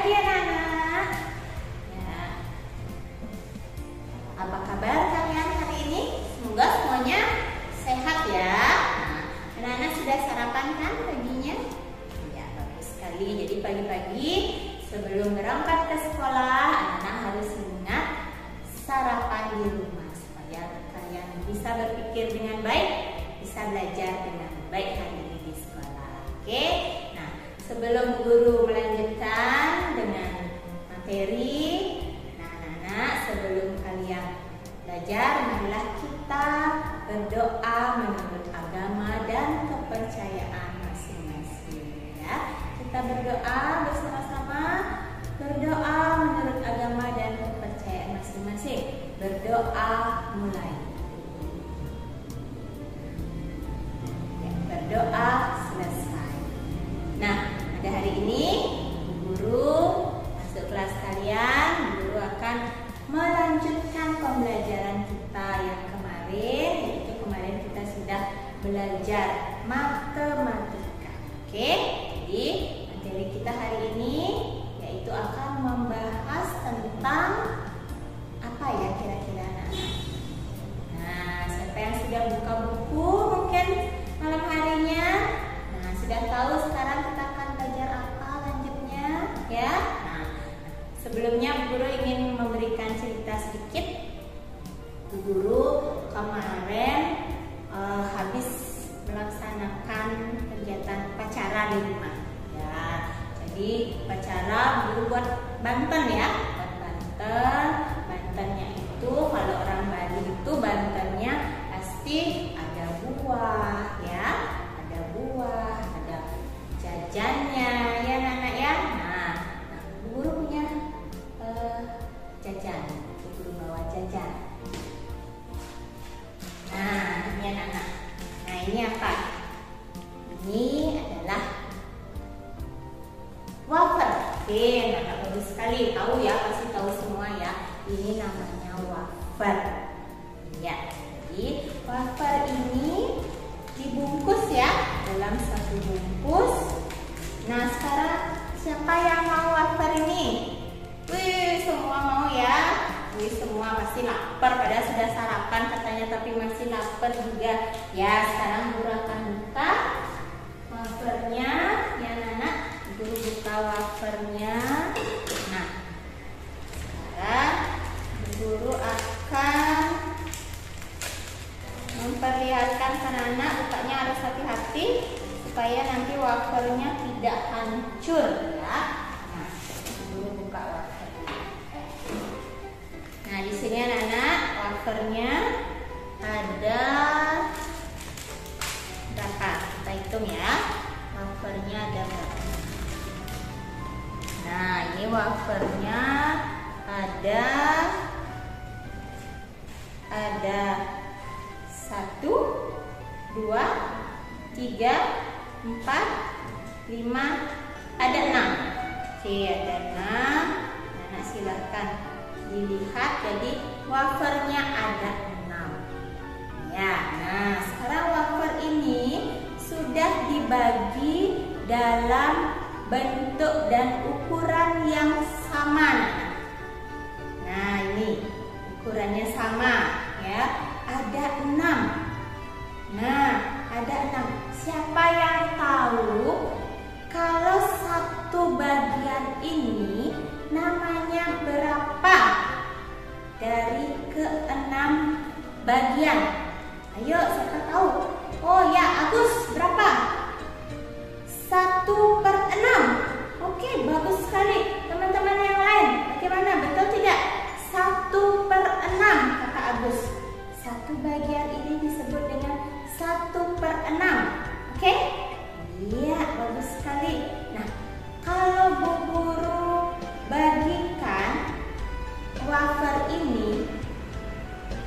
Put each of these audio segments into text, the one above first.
pagi anak-anak. Ya. Apa kabar kalian hari ini? Semoga semuanya sehat ya. Nah, anak-anak sudah sarapan kan paginya? Ya, bagus sekali. Jadi pagi-pagi sebelum berangkat ke sekolah, anak-anak harus ingat sarapan di rumah supaya kalian bisa berpikir dengan baik, bisa belajar dengan baik hari ini di sekolah. Oke? Nah, sebelum guru melanjutkan dengan materi, nah anak-anak sebelum kalian belajar, marilah kita berdoa menurut agama dan kepercayaan masing-masing ya. Kita berdoa bersama-sama, berdoa menurut agama dan kepercayaan masing-masing. Berdoa mulai. Ya, berdoa selesai. Nah, pada hari ini guru masuk kelas kalian, guru akan melanjutkan pembelajaran kita yang kemarin, yaitu kemarin kita sudah belajar matematika. Oke, jadi materi kita hari ini yaitu akan membahas tentang apa ya kira-kira anak-anak. Nah, siapa yang sudah buka buku mungkin malam harinya, nah sudah tahu sekarang kita akan belajar apa lanjutnya ya. Nah, sebelumnya guru ingin memberikan cerita sedikit. Guru kemarin habis melaksanakan kegiatan upacara di rumah ya. Jadi upacara guru buat Banten ya, buat Banten. Bantennya itu kalau orang Bali itu Bantennya pasti ada buah ya, ada buah, ada jajannya ya anak-anak ya. Nah, guru punya jajan, guru bawa jajan. Nah, ini anak-anak. Nah, ini apa? Ini adalah wafer. Oke, anak-anak bagus sekali. Tahu ya, pasti tahu semua ya. Ini namanya wafer. Ya, jadi wafer ini dibungkus ya dalam satu bungkus. Nah, sekarang siapa yang mau wafer ini? Wih, semua mau ya. Wih, semua pasti lapar. Padahal sudah sarapan katanya, tapi masih lapar juga. Ya, sekarang guru akan buka wafernya. Ya, anak-anak, guru buka wafernya. Nah, sekarang guru akan memperlihatkan ke anak-anak. Bukanya harus hati-hati supaya nanti wafernya tidak hancur ya. Nah, guru buka wafernya. Nah, di sini anak-anak wafernya ada berapa? Kita hitung ya. Wafernya ada berapa? Nah, ini wafernya ada 1, 2, 3, 4, 5, ada 6. Oke, ada 6. Nah, silahkan dilihat. Jadi wafernya ada 6. Ya, nah sekarang wafer ini sudah dibagi dalam bentuk dan ukuran yang sama. Nah, ini ukurannya sama ya. Ada 6. Nah, ada 6. Siapa yang tahu kalau satu bagian ini namanya berapa dari ke-6 bagian? Ayo, siapa tahu? Oh ya, Agus, berapa? 1/6. Oke, bagus sekali. Teman-teman yang lain, bagaimana? Betul tidak? 1/6 kata Agus. Satu bagian ini disebut dengan 1/6. Oke? Iya, bagus sekali. Nah, kalau Bu Guru bagikan wafer ini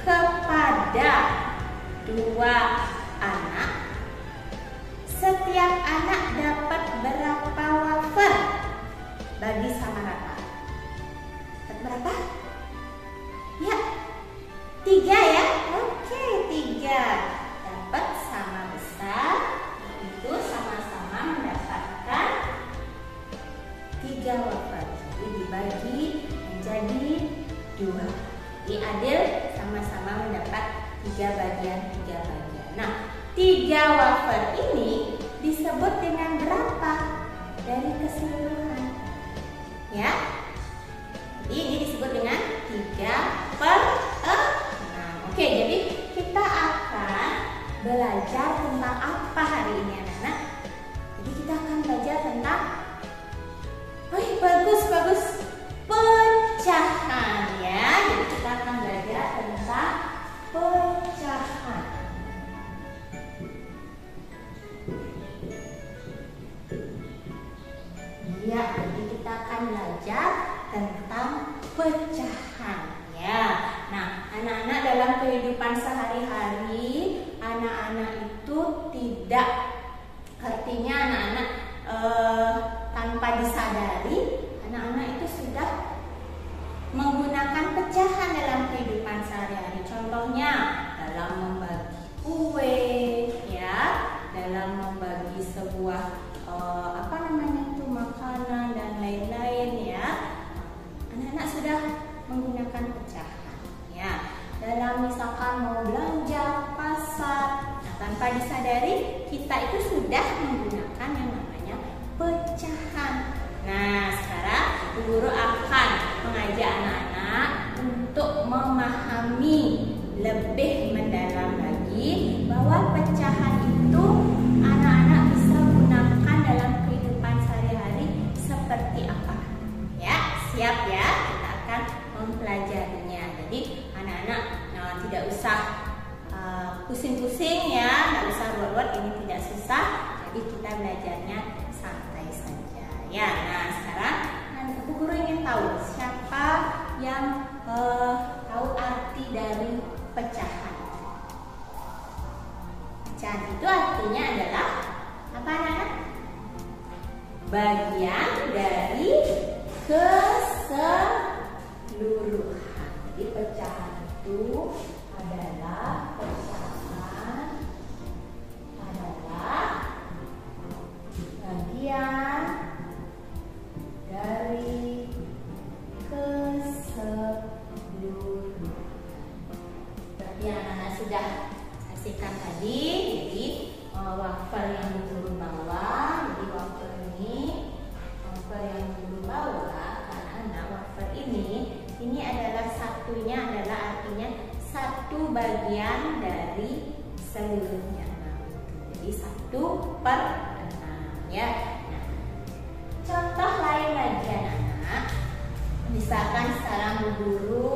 kepada 2 anak, setiap anak dapat berapa wafer? Bagi sama rata. Dapat berapa? Ya, 3 ya. Oke, 3. Dapat sama besar. Itu sama-sama mendapatkan 3 wafer. 2. Jadi adil, sama-sama mendapat 3 bagian. Nah, 3 wafer ini disebut dengan berapa dari keseluruhan? Ya, jadi ini disebut dengan 3/6. Oke, jadi kita akan belajar tentang apa hari ini anak-anak? Jadi kita akan belajar tentang bagus pecahan ya. Jadi kita akan belajar tentang pecahan. Ya, jadi kita akan belajar tentang pecahan ya. Nah, anak-anak dalam kehidupan sehari-hari, anak-anak itu tidak, artinya anak-anak tanpa disadari, anak-anak itu sudah menggunakan pecahan dalam kehidupan sehari-hari. Contohnya dalam membagi kue, ya, dalam membagi sebuah makanan dan lain-lain ya. Anak-anak sudah menggunakan pecahan ya. Dalam misalkan mau belanja pasar, nah, tanpa disadari kita itu sudah menggunakan yang namanya pecahan. Nah, sekarang Bu Guru akan mengajak anak-anak untuk memahami lebih mendalam lagi bahwa pecahan itu anak-anak bisa gunakan dalam kehidupan sehari-hari seperti apa. Ya, siap ya? Kita akan mempelajarinya. Jadi anak-anak tidak usah pusing-pusing ya, tidak usah ruwet-ruwet, ini tidak susah. Jadi kita belajarnya santai saja. Ya, nah sekarang Bu Guru ingin tahu siapa yang tahu arti dari pecahan. Pecahan itu artinya adalah apa anak-anak? Bagian dari keseluruhan. Jadi pecahan itu adalah bagian dari keseluruhan. Berarti anak-anak sudah saksikan tadi. Jadi wafer yang Bu Guru bawa, jadi wafer yang Bu Guru bawa, anak-anak wafer ini adalah satunya adalah artinya satu bagian dari seluruhnya. Jadi 1/6 ya. Nah, contoh lain lagi anak-anak. Misalkan sekarang Bu Guru,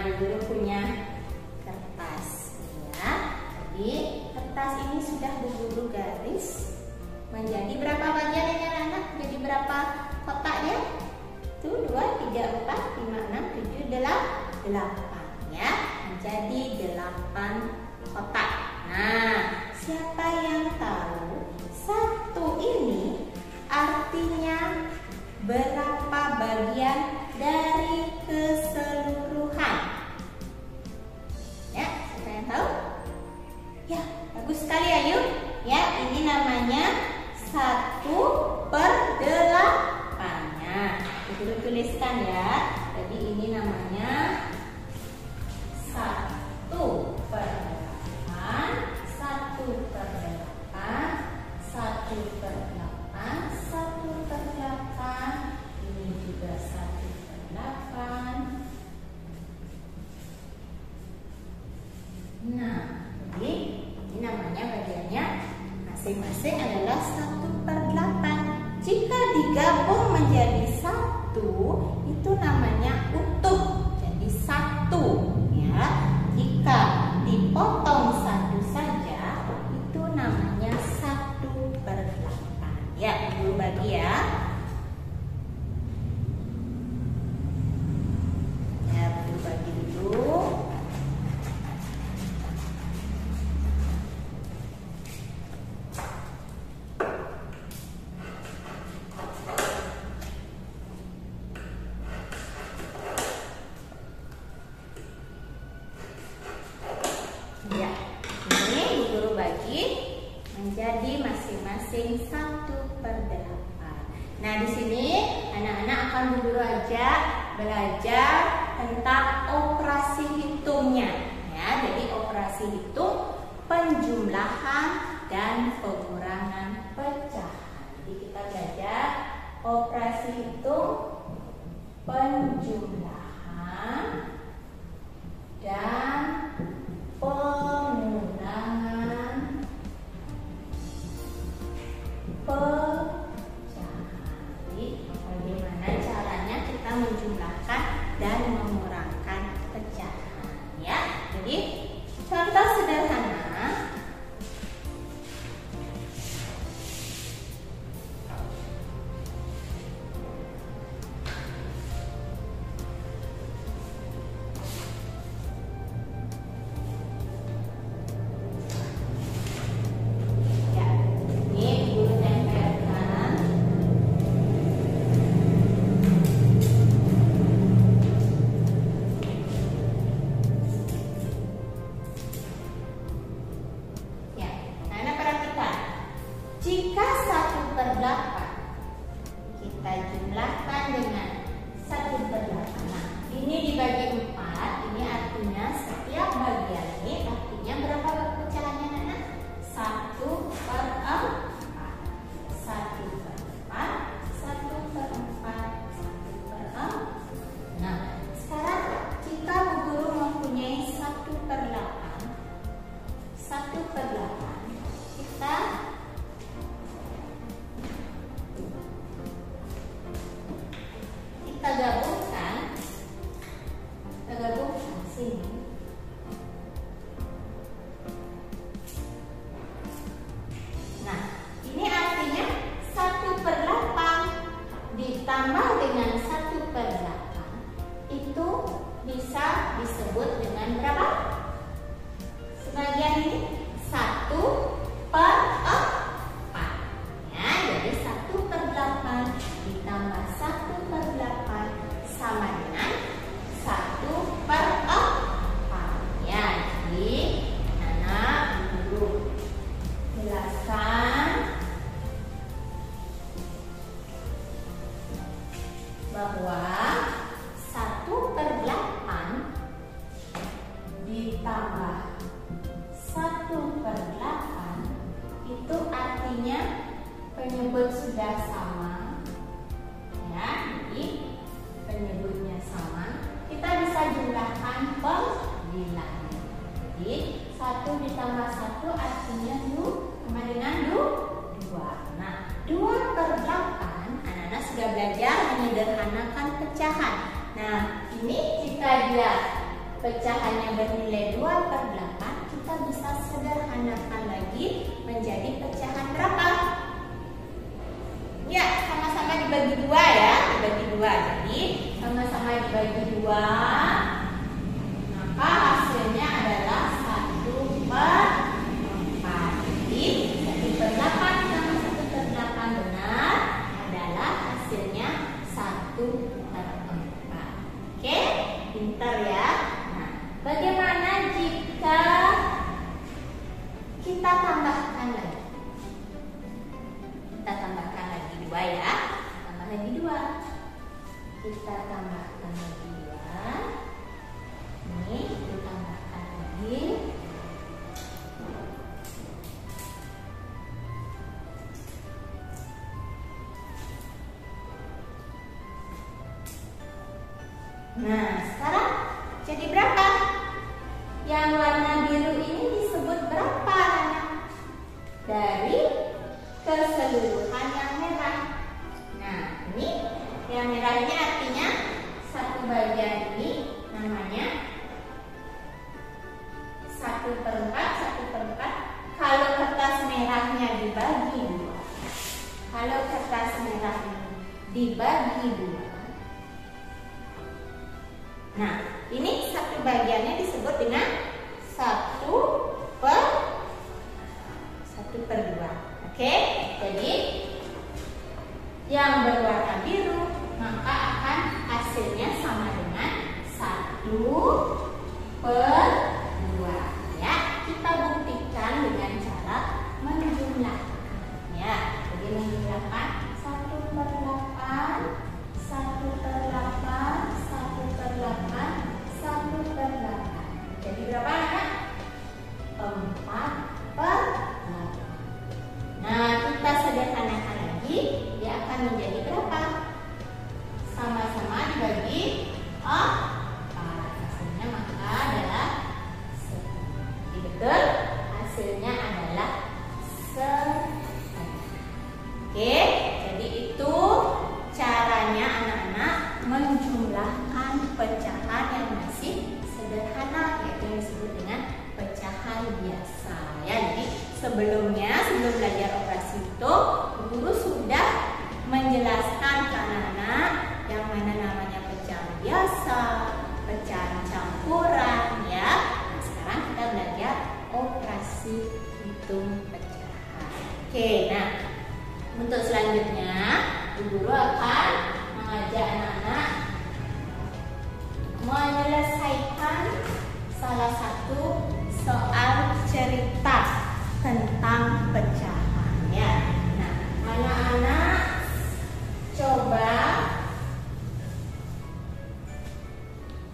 Bu Guru punya kertas ya. Jadi kertas ini sudah Bu Guru garis menjadi berapa bagian ini anak-anak? Jadi berapa kotaknya? Itu 2, 3, 4, 5, 6, 7, 8 ya. Menjadi 8 kotak. Nah, siapa yang tahu satu ini artinya berapa bagian dari keseluruhan? Ya, siapa yang tahu? Ya, bagus sekali ayo. Ya, ini namanya 1/8-nya. Kita tuliskan ya. Jadi ini namanya 1/8, 1/8, ini juga 1/8. Nah, jadi ini namanya bagiannya masing-masing adalah 1/8. Jika digabung menjadi 1, itu namanya utuh. Jadi 1 ya. Jika dipotong 1 saja, itu namanya 1/8. Ya, Bu bagi ya. Ya, Bu bagi dulu. Ya, ini Bu Guru bagi menjadi masing-masing 1/8. Nah, di sini anak-anak akan Bu Guru ajak belajar tentang operasi hitungnya. Ya, jadi operasi hitung, penjumlahan dan pengurangan pecahan. Jadi kita belajar operasi hitung, penjumlahan dan pengurangan pecahan. Jadi bagaimana caranya kita menjumlahkan dan mengurangkan pecahan, ya. Jadi contoh sederhana. Jika 1/8 kita jumlahkan dengan 1/8, nah ini dibagi 4, ini artinya setiap bagian ini artinya berapa pecahannya, Nana? 1/4, 1/4, 1/4, 1/4. Nah, sekarang jika Bu Guru mempunyai 1/8, 1/8, kita gabungkan sini. Nah, ini artinya 1/8 ditambah dengan 1/8 itu bisa disebut dengan berapa? Sebagian ini 1/4. Ya, jadi 1/8 ditambah 1/8 sama dengan 1/4. Ya, jadi Nana dulu jelaskan bahwa 1/8 ditambah 1/8 itu artinya penyebut sudah sama, ya. Jadi penyebutnya sama, kita bisa jumlahkan pembilangnya. Jadi 1 ditambah 1 artinya sama dengan 2. Nah, 2/8 anak-anak sudah belajar menyederhanakan pecahan. Nah, ini jika dia pecahannya bernilai 2/8, kita bisa sederhanakan lagi menjadi pecahan berapa? Ya, sama-sama dibagi 2 ya, dibagi 2. Jadi sama-sama dibagi 2, maka hasilnya adalah 1/4. Jadi 1/8 sama 1/8 benar adalah hasilnya 1/4. Oke, pintar ya. Nah, bagaimana jika kita tambahkan lagi? Kita tambahkan lagi 2 ya. Tambah lagi 2. Kita tambahkan lagi 2. Ini ditambahkan lagi. Nah, sekarang jadi berapa? Yang warna biru ini disebut berapa, anak? Dari keseluruhan yang merah. Nah, ini yang merah ini artinya satu bagian ini namanya 1/4, 1/4. Kalau kertas merahnya dibagi 2, kalau kertas merah ini dibagi 2, nah ini satu bagiannya disebut dengan 1/2. Oke, jadi yang berwarna biru maka akan hasilnya sama dengan 1/2. Ya, kita buktikan dengan cara menjumlahkan. Ya, jadi menjumlahkan 1/8, 1/8, 1/8. sebelum belajar operasi hitung, guru sudah menjelaskan ke anak-anak yang mana namanya pecahan biasa, pecahan campuran ya. Nah, sekarang kita belajar operasi hitung pecahan. Oke, nah untuk selanjutnya guru akan mengajak anak-anak menyelesaikan salah satu soal cerita tentang pecahan ya. Nah, anak-anak coba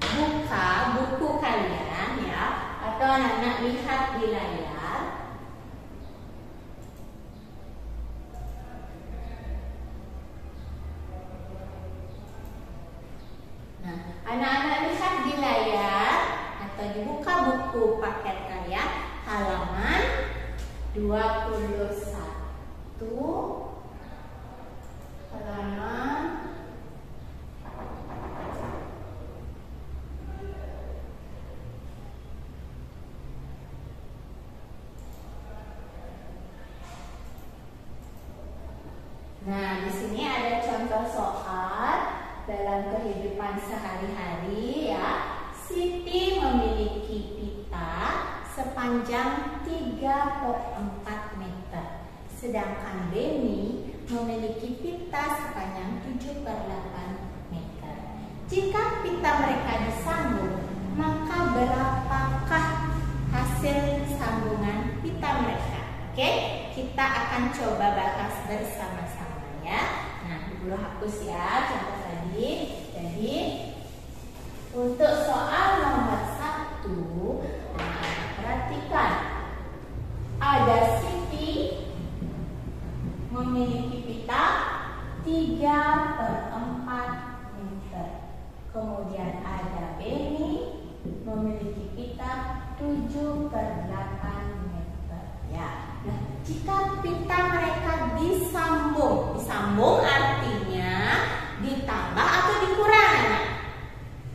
buka buku kalian ya, atau anak-anak lihat di layar. Nah, anak-anak lihat di layar atau dibuka buku paket kalian halaman 21, halaman 21. Nah, di sini ada contoh soal dalam kehidupan sehari-hari ya. Siti memiliki pita sepanjang 3/4 meter, sedangkan Beni memiliki pita sepanjang 7/8 meter. Jika pita mereka disambung, maka berapakah hasil sambungan pita mereka? Oke, kita akan coba bahas bersama-sama ya. Nah, dulu hapus ya contoh tadi. Jadi untuk soal nomor 1, nah, perhatikan ada Siti memiliki pita 3/4 meter. Kemudian ada Beni memiliki pita 7/8 meter ya. Nah, jika pita mereka disambung artinya ditambah atau dikurangi?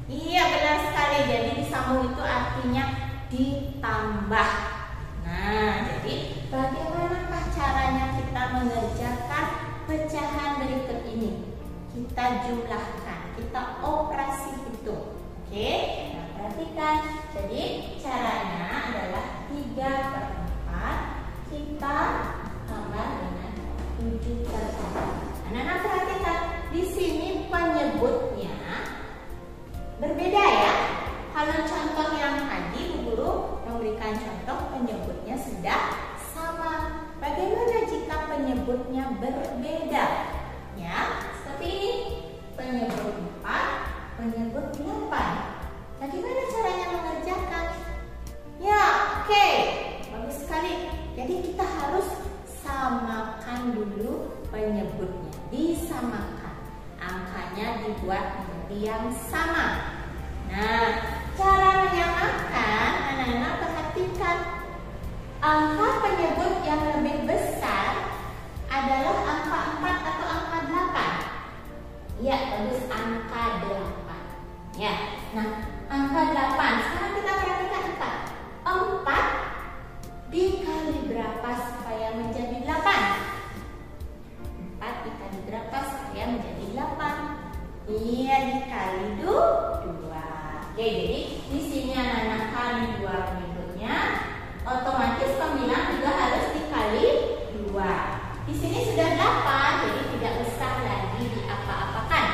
Iya, benar sekali. Jadi disambung itu artinya ditambah. Nah, jadi bagaimanakah caranya kita mengerjakan pecahan berikut ini? Kita jumlahkan, kita operasi hitung. Oke, nah perhatikan. Jadi caranya adalah 3/4 kita tambah dengan 7/4. Anak-anak perhatikan, di sini penyebutnya berbeda ya. Kalau contoh yang tadi Bu Guru memberikan contoh penyebutnya sudah sama. Bagaimana jika penyebutnya berbeda? Ya, seperti ini. Penyebut 4, penyebut 8. Bagaimana caranya mengerjakan? Ya, oke. Bagus sekali. Jadi kita harus samakan dulu penyebutnya. Disamakan. Angkanya dibuat menjadi yang sama. Nah, cara menyamakan, anak-anak perhatikan. Angka penyebut yang lebih besar adalah angka 4 atau angka 8. Ya, bagus, angka 8. Ya, nah angka 8. Sekarang kita perhatikan 4. 4 dikali berapa supaya menjadi 8? 4 dikali berapa supaya menjadi 8? Iya, dikali 2. Oke, jadi di sini anak-anak kali 2 penyebutnya, otomatis pembilang juga harus dikali 2. Di sini sudah 8, jadi tidak usah lagi diapa-apakan,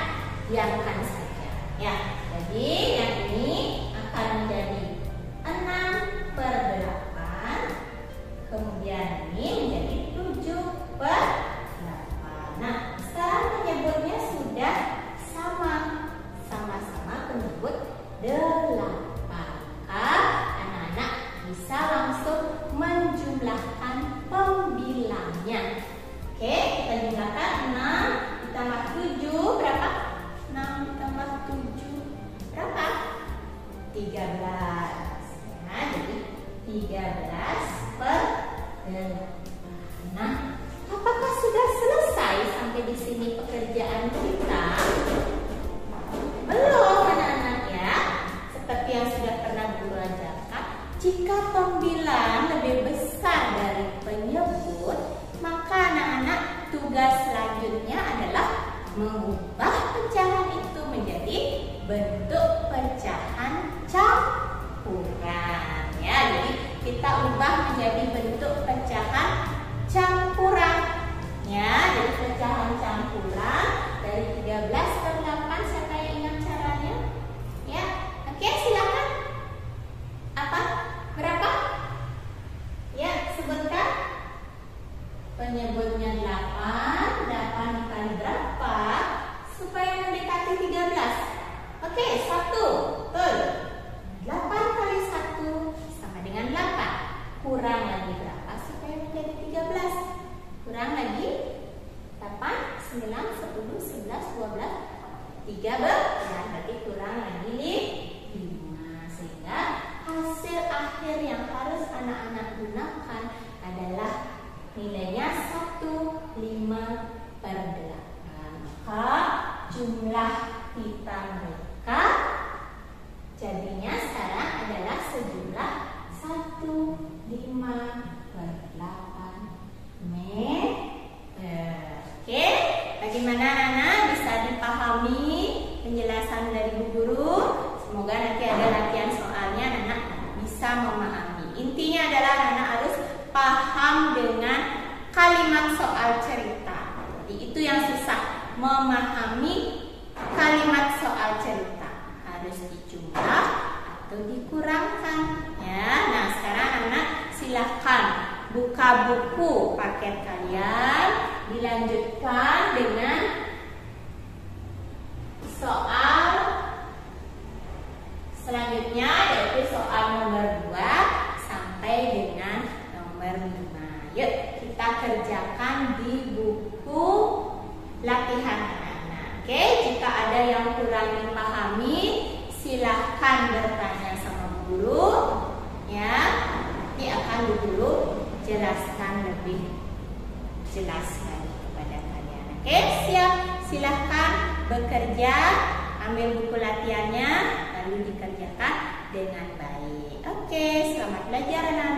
biarkan saja. Ya, jadi yang ini akan menjadi 6/8, kemudian ini menjadi 7/8. Nah, sekarang penyebutnya sudah sama-sama penyebut 8. Anak-anak bisa langsung menjumlahkan pembilangnya. Oke, kita jumlahkan 6 ditambah 7 berapa? 6 ditambah 7 berapa? 13. Nah, jadi 13/8. Nah, apakah sudah selesai sampai di sini pekerjaan kita? Belum, anak-anak ya. Seperti yang sudah pernah Guru ajarkan, jika pembilang lebih besar dari penyebut, mengubah pecahan itu menjadi bentuk pecahan campuran ya. Jadi kita ubah menjadi bentuk pecahan campuran ya. Jadi pecahan campuran dari 13 ke 8, siapa yang ingat caranya? Ya, oke, silakan. Apa? Berapa? Ya, sebutkan. Penyebutnya 8. 8 dikali berapa? Supaya mendekati 13. Oke, 1. Betul. 8 kali 1 sama dengan 8. Kurang lagi berapa supaya menjadi 13? Kurang lagi 8, 9, 10, 11, 12, 13. Berarti kurang lagi 5. Sehingga hasil akhir yang harus anak-anak gunakan adalah nilainya 1/5/8. Maka jumlah pita mereka jadinya sekarang adalah sejumlah 1/5/8 meter. Oke, bagaimana anak-anak, bisa dipahami penjelasan dari Bu Guru? Semoga nanti ada latihan soalnya anak bisa memahami. Intinya adalah anak harus paham dengan kalimat soal cerita. Jadi itu yang susah, memahami kalimat soal cerita. Harus dijumlah atau dikurangkan ya. Nah, sekarang anak silahkan buka buku paket kalian, dilanjutkan dengan soal selanjutnya, yaitu soal nomor 2 sampai dengan nomor 5. Yuk kita kerjakan di buku latihan anak-anak. Oke, jika ada yang kurang dipahami, silahkan bertanya sama Bu Guru ya. Nanti akan Bu Guru jelaskan lebih jelas lagi kepada kalian. Oke, siap. Silahkan bekerja, ambil buku latihannya, lalu dikerjakan dengan baik. Oke, selamat belajar anak-anak.